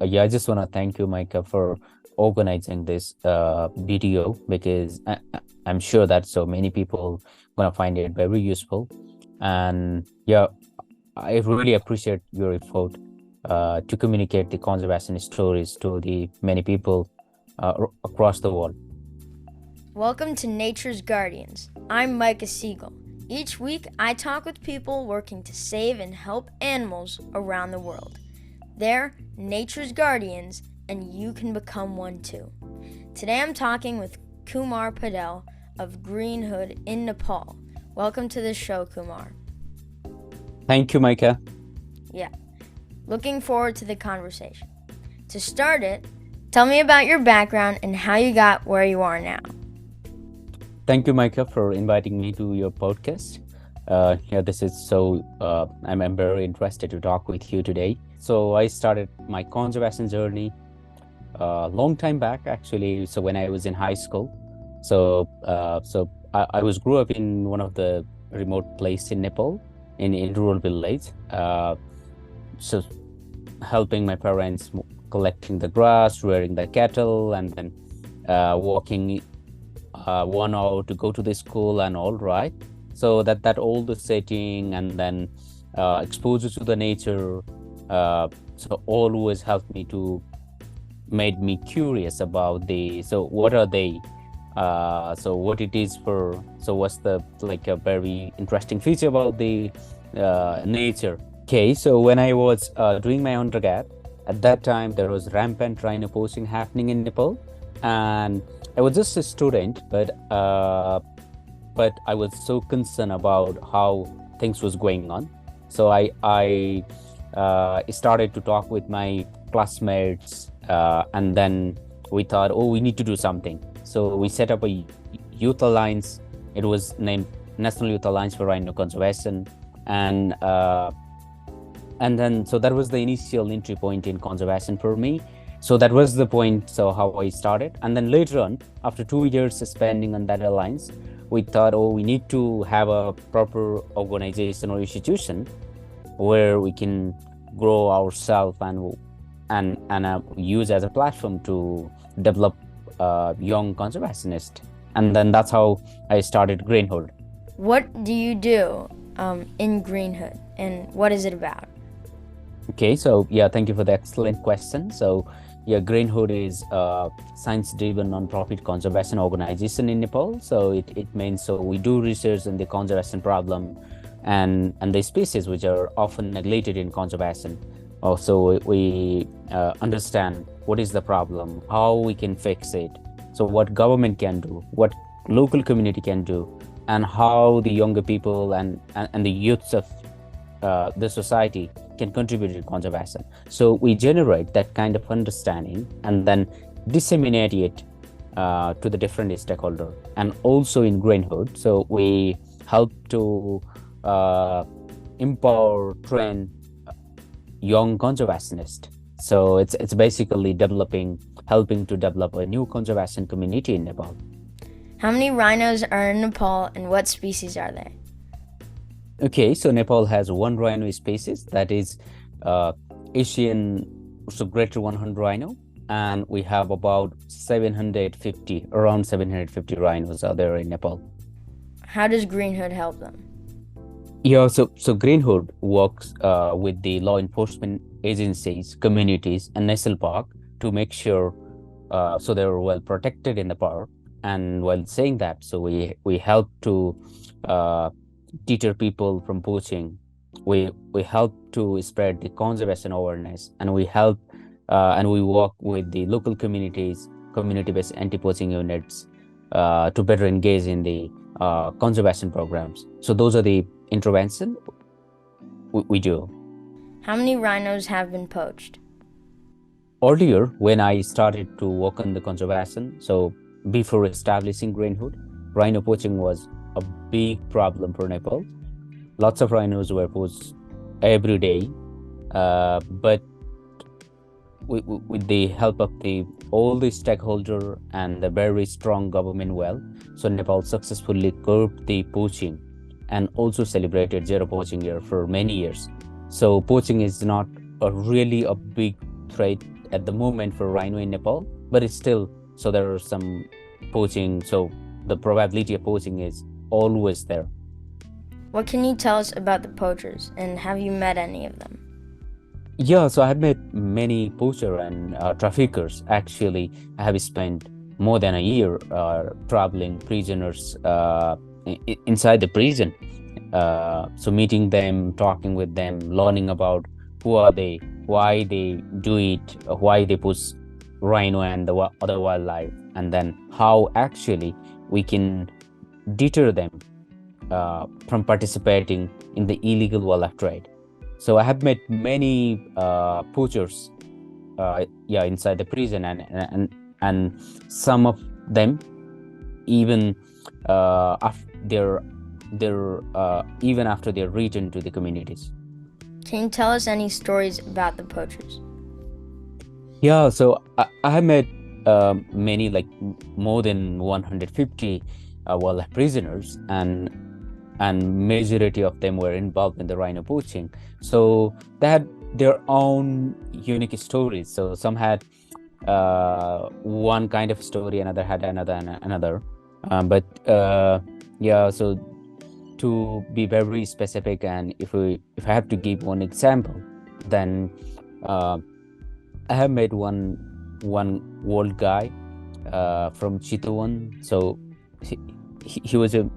yeah, I just want to thank you, Micah, for organizing this video because I'm sure that so many people gonna find it very useful. And yeah, I really appreciate your effort to communicate the conservation stories to the many people across the world. Welcome to Nature's Guardians. I'm Micah Siegel. Each week, I talk with people working to save and help animals around the world. They're nature's guardians, and you can become one too. Today, I'm talking with Kumar Paudel of Greenhood in Nepal. Welcome to the show, Kumar. Thank you, Micah. Yeah, looking forward to the conversation. To start it, tell me about your background and how you got where you are now. Thank you, Micah, for inviting me to your podcast. Yeah, this is so, I'm very interested to talk with you today. So I started my conservation journey a long time back, actually. So when I was in high school, I was grew up in one of the remote place in Nepal, in rural village. So helping my parents collecting the grass, rearing the cattle, and then walking 1 hour to go to the school and all, right? So that all the setting and then exposure to the nature, so always helped me to made me curious about the so what are they, so what it is for, so what's the like a very interesting feature about the nature. Okay, so when I was doing my undergrad, at that time there was rampant rhino poaching happening in Nepal, and I was just a student, but I was so concerned about how things was going on. So I started to talk with my classmates, and then we thought, oh, we need to do something. So we set up a youth alliance. It was named National Youth Alliance for Rhino Conservation, and then so that was the initial entry point in conservation for me. So that was the point, so how I started. And then later on, after 2 years spending on that alliance, we thought, oh, we need to have a proper organization or institution where we can grow ourselves and use as a platform to develop young conservationists. And then that's how I started Greenhood. What do you do in Greenhood, and what is it about? Okay, so yeah, thank you for the excellent question. So yeah, Greenhood is a science-driven non-profit conservation organization in Nepal. So it means so we do research in the conservation problem and the species which are often neglected in conservation. Also, we understand what is the problem, how we can fix it. So what government can do, what local community can do, and how the younger people and the youths of the society can contribute to conservation. So we generate that kind of understanding and then disseminate it to the different stakeholders. And also in Greenhood, so we help to empower, train young conservationists. So it's basically helping to develop a new conservation community in Nepal. How many rhinos are in Nepal, and what species are they? Okay, so Nepal has one rhino species, that is Asian, so greater 100 rhino, and we have about 750, around 750 rhinos are there in Nepal. How does Greenhood help them? Yeah, so Greenhood works with the law enforcement agencies, communities, and national park to make sure so they're well protected in the park. And while saying that, so we help to deter people from poaching. We help to spread the conservation awareness, and we help and we work with the local communities, community-based anti-poaching units to better engage in the conservation programs. So those are the intervention we do. How many rhinos have been poached? Earlier, when I started to work on the conservation, so before establishing Greenhood, rhino poaching was a big problem for Nepal. Lots of rhinos were poached every day, but with the help of all the stakeholder and the very strong government so Nepal successfully curbed the poaching and also celebrated zero poaching year for many years. So poaching is not really a big threat at the moment for rhino in Nepal, but it's still, so there are some poaching, so the probability of poaching is always there. What can you tell us about the poachers, and have you met any of them? Yeah, so I have met many poacher and traffickers. Actually, I have spent more than a year traveling prisoners inside the prison. So meeting them, talking with them, learning about who are they, why they do it, why they push rhino and the other wildlife, and then how actually we can deter them from participating in the illegal wildlife trade. So I have met many poachers, inside the prison, and some of them even after even after their return to the communities. Can you tell us any stories about the poachers? Yeah, so I have met many, like more than 150 wildlife prisoners, and majority of them were involved in the rhino poaching. So they had their own unique stories. So some had one kind of story, another had another. But yeah, so to be very specific, and if I have to give one example, then I have met one old guy from Chitwan. So he was a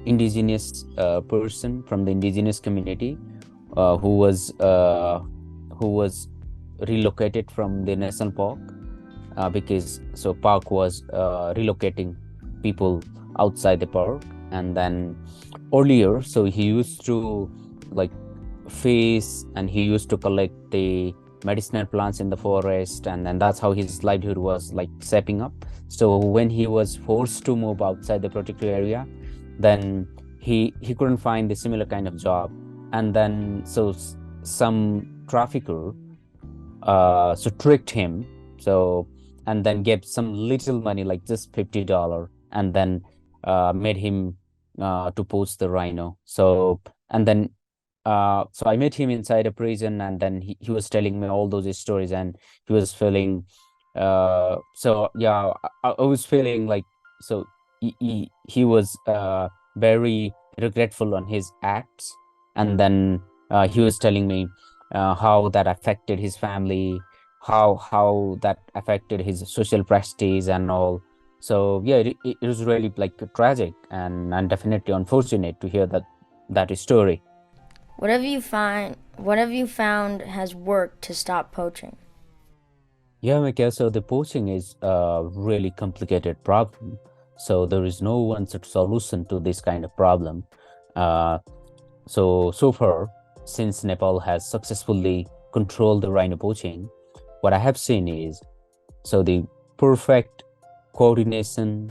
indigenous person from the indigenous community who was relocated from the national park because so park was relocating people outside the park. And then earlier, so he used to like fish, and he used to collect the medicinal plants in the forest, and then that's how his livelihood was like shaping up. So when he was forced to move outside the protected area, then he couldn't find a similar kind of job. And then so some trafficker so tricked him, so and then gave some little money, like just $50, and then made him to poach the rhino. So and then so I met him inside a prison, and then he was telling me all those stories, and he was feeling so yeah, I was feeling like, so he was very regretful on his acts. And then he was telling me how that affected his family, how that affected his social prestige and all. So yeah, it was really like tragic and definitely unfortunate to hear that story. What have you found has worked to stop poaching? Yeah, Mika, so the poaching is a really complicated problem. So there is no one such solution to this kind of problem. Uh, so far, since Nepal has successfully controlled the rhino poaching, what I have seen is, so the perfect coordination,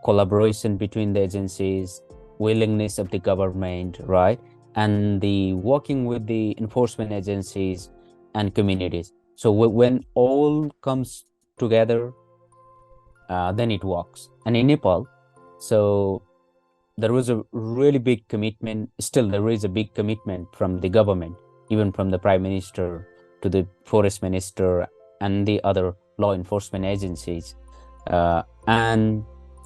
collaboration between the agencies, willingness of the government, right, and the working with the enforcement agencies and communities. So when all comes together, then it works. And in Nepal, so there was a really big commitment. Still, there is a big commitment from the government, even from the prime minister to the forest minister and the other law enforcement agencies, and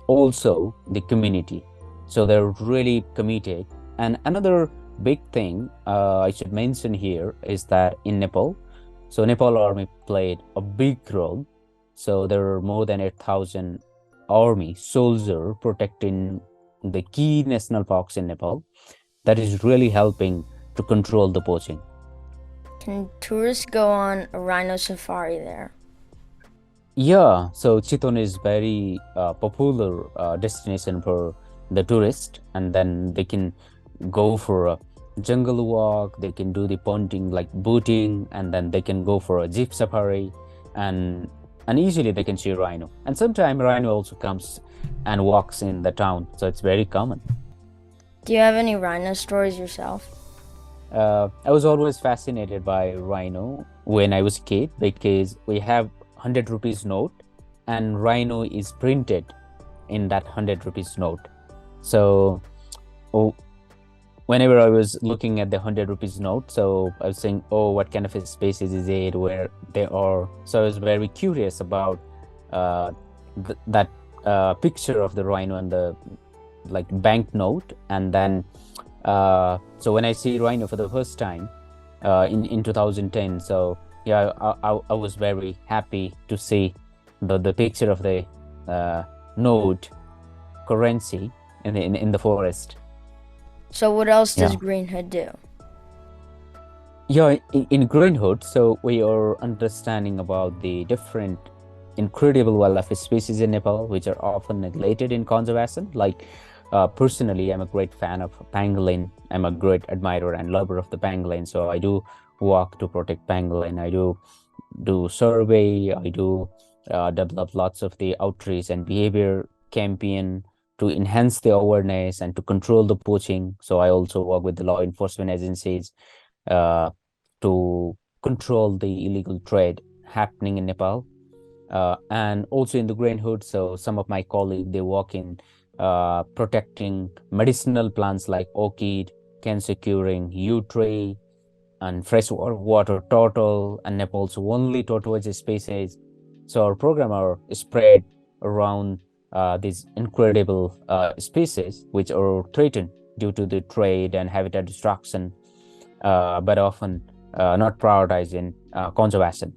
also the community. So they're really committed. And another big thing I should mention here is that in Nepal, so Nepal army played a big role. So there are more than 8,000 army soldiers protecting the key national parks in Nepal. That is really helping to control the poaching. Can tourists go on a rhino safari there? Yeah, so Chiton is very popular destination for the tourist, and then they can go for a jungle walk, they can do the ponting like booting, and then they can go for a jeep safari, and easily they can see rhino. And sometimes rhino also comes and walks in the town, so it's very common. Do you have any rhino stories yourself? I was always fascinated by rhino when I was a kid, because we have 100 rupees note, and rhino is printed in that 100 rupees note. So oh, whenever I was looking at the 100 rupees note, so I was saying, oh, what kind of a species is it, where they are. So I was very curious about that picture of the rhino and the like banknote. And then so when I see rhino for the first time in 2010, so yeah, I was very happy to see the picture of the note currency in the forest. So what else does Yeah. Greenhood do? Yeah, in Greenhood, so we are understanding about the different incredible wildlife species in Nepal, which are often neglected in conservation. Like, personally, I'm a great fan of pangolin. I'm a great admirer and lover of the pangolin. So I do work to protect pangolin. I do survey. I do develop lots of the outreach and behavior campaign to enhance the awareness and to control the poaching. So I also work with the law enforcement agencies uh, to control the illegal trade happening in Nepal. And also in the Greenhood, so some of my colleagues, they work in protecting medicinal plants like orchid, cancer curing yew tree, and freshwater water turtle, and Nepal's only tortoise species. So our program are spread around these incredible species which are threatened due to the trade and habitat destruction, but often not prioritized in conservation.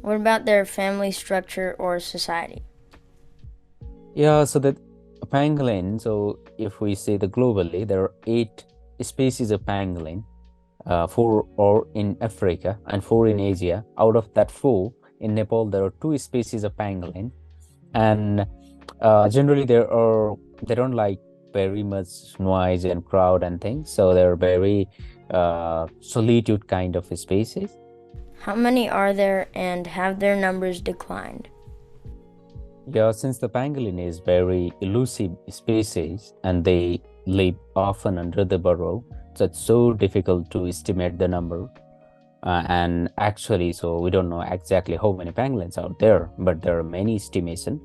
What about their family structure or society? Yeah, so the pangolin, so if we say the globally, there are 8 species of pangolin, 4 are in Africa and 4 in Asia. Out of that 4, in Nepal, there are 2 species of pangolin. And generally, they don't like very much noise and crowd and things. So they're very solitude kind of a species. How many are there and have their numbers declined? Yeah, since the pangolin is very elusive species and they live often under the burrow, so it's so difficult to estimate the number. And actually, so we don't know exactly how many pangolins out there, but there are many estimation.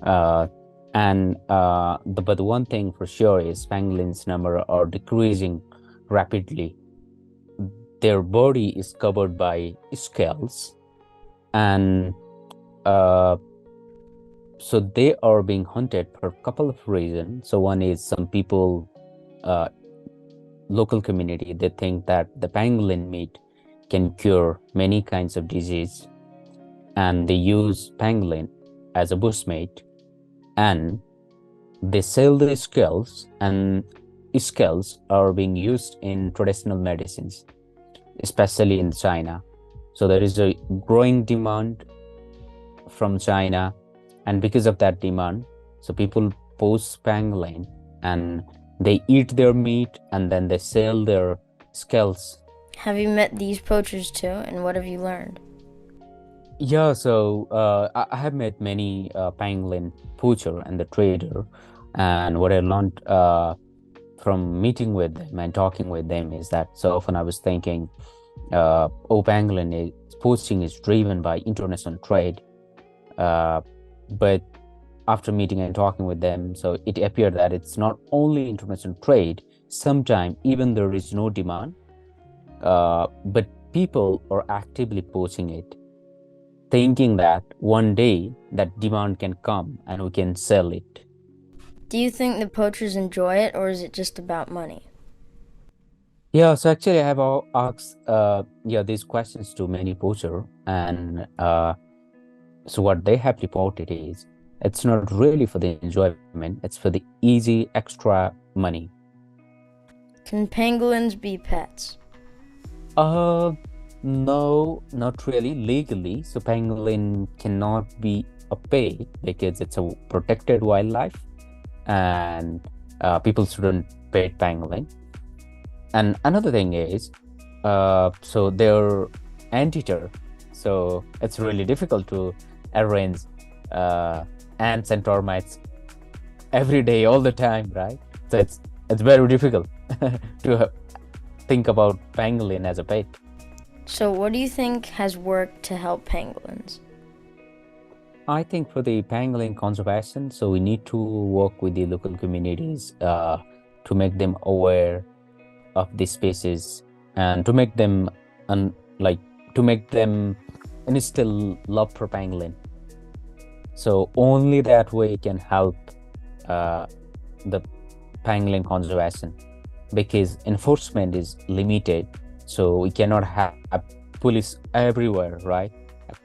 But the one thing for sure is pangolins number are decreasing rapidly. Their body is covered by scales, and so they are being hunted for a couple of reasons. So one is some people, local community, they think that the pangolin meat can cure many kinds of disease, and they use pangolin as a bushmeat, and they sell the scales, and scales are being used in traditional medicines, especially in China. So there is a growing demand from China, and because of that demand, so people poach pangolin and they eat their meat and then they sell their scales. Have you met these poachers too, and what have you learned? Yeah, so I have met many pangolin poacher and the trader, and what I learned from meeting with them and talking with them is that so often I was thinking, pangolin poaching is driven by international trade, but after meeting and talking with them, so it appeared that it's not only international trade. Sometimes even there is no demand, but people are actively poaching it, thinking that one day that demand can come and we can sell it. Do you think the poachers enjoy it, or is it just about money? Yeah, so actually I have asked these questions to many poacher, and so what they have reported is it's not really for the enjoyment, it's for the easy extra money. Can pangolins be pets? Uh, no, not really legally. So pangolin cannot be a pet because it's a protected wildlife, and people shouldn't pet pangolin. And another thing is, so they're anteater, so it's really difficult to arrange ants and termites every day, all the time, right? So it's very difficult to think about pangolin as a pet. So, what do you think has worked to help pangolins? I think for the pangolin conservation, so we need to work with the local communities to make them aware of these species and to make them like to make them instill love for pangolin. So only that way can help the pangolin conservation, because enforcement is limited, so we cannot have police everywhere, right,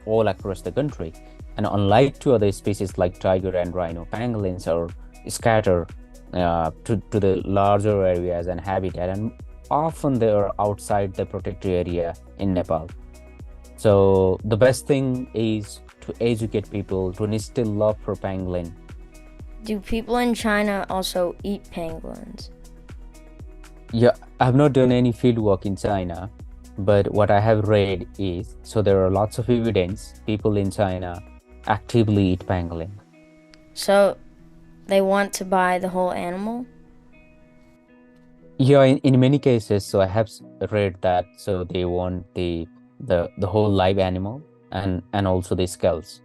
all across the country. And unlike two other species like tiger and rhino, pangolins are scattered to the larger areas and habitat, and often they are outside the protected area in Nepal. So the best thing is to educate people to instill love for pangolin. Do people in China also eat pangolins? Yeah, I have not done any field work in China, but what I have read is, so there are lots of evidence people in China actively eat pangolin. So they want to buy the whole animal? Yeah, in many cases, so I have read that, so they want the whole live animal and also the skulls.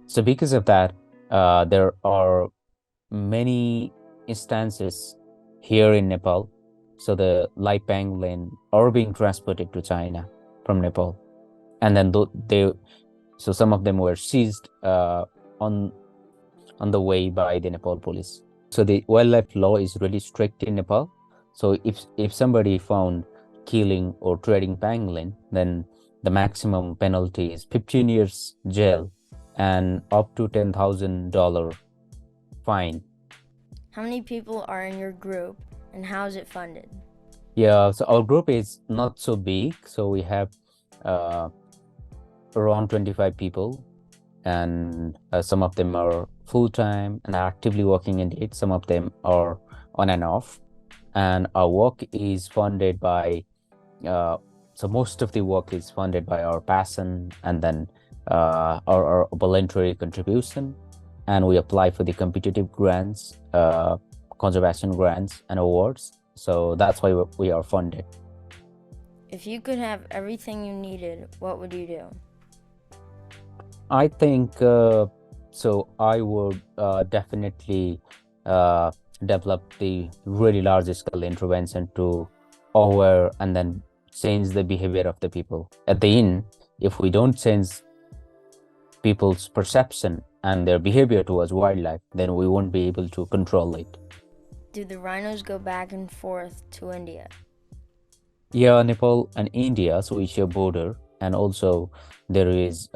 So because of that, there are many instances here in Nepal. So the live pangolin are being transported to China from Nepal, and then so some of them were seized on the way by the Nepal police. So the wildlife law is really strict in Nepal. So if somebody found killing or trading pangolin, then the maximum penalty is 15 years jail and up to $10,000 fine. How many people are in your group and how is it funded? Yeah, so our group is not so big. So we have around 25 people, and some of them are full-time and are actively working in it. Some of them are on and off. And our work is funded by, so most of the work is funded by our passion and then our voluntary contribution. And we apply for the competitive grants, conservation grants and awards. So that's why we are funded. If you could have everything you needed, what would you do? I think so I would definitely develop the really large scale intervention to aware and then change the behavior of the people. At the end, if we don't change people's perception and their behavior towards wildlife, then we won't be able to control it. Do the rhinos go back and forth to India? Yeah, Nepal and India, so we share border, and also there is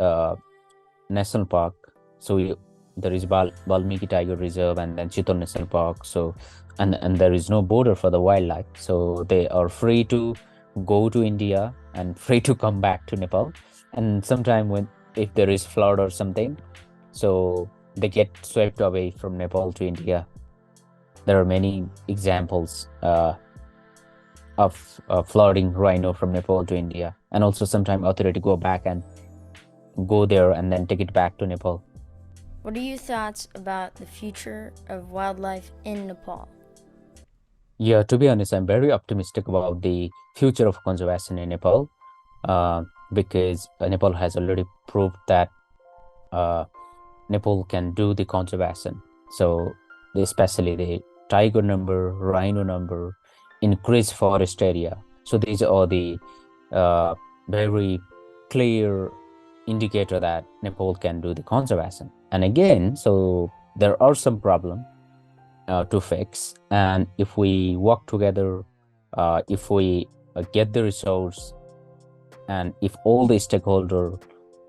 national park. So there is Valmiki Tiger Reserve and then Chitor National Park. So and there is no border for the wildlife. So they are free to go to India and free to come back to Nepal. And sometime if there is flood or something, so they get swept away from Nepal to India. There are many examples of flooding rhino from Nepal to India, and also sometimes authority go back and go there and then take it back to Nepal. What are your thoughts about the future of wildlife in Nepal? Yeah, to be honest, I'm very optimistic about the future of conservation in Nepal, because Nepal has already proved that Nepal can do the conservation. So especially the tiger number, rhino number, increased forest area. So these are the very clear indicator that Nepal can do the conservation. And again, so there are some problems to fix, and if we work together, if we get the resource, and if all the stakeholders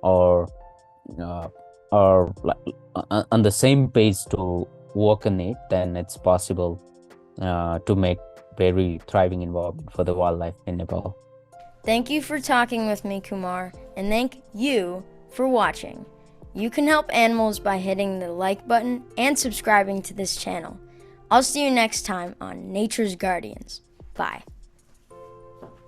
are on the same page to work on it, then it's possible to make very thriving environment for the wildlife in Nepal. Thank you for talking with me, Kumar, and thank you for watching. You can help animals by hitting the like button and subscribing to this channel. I'll see you next time on Nature's Guardians. Bye.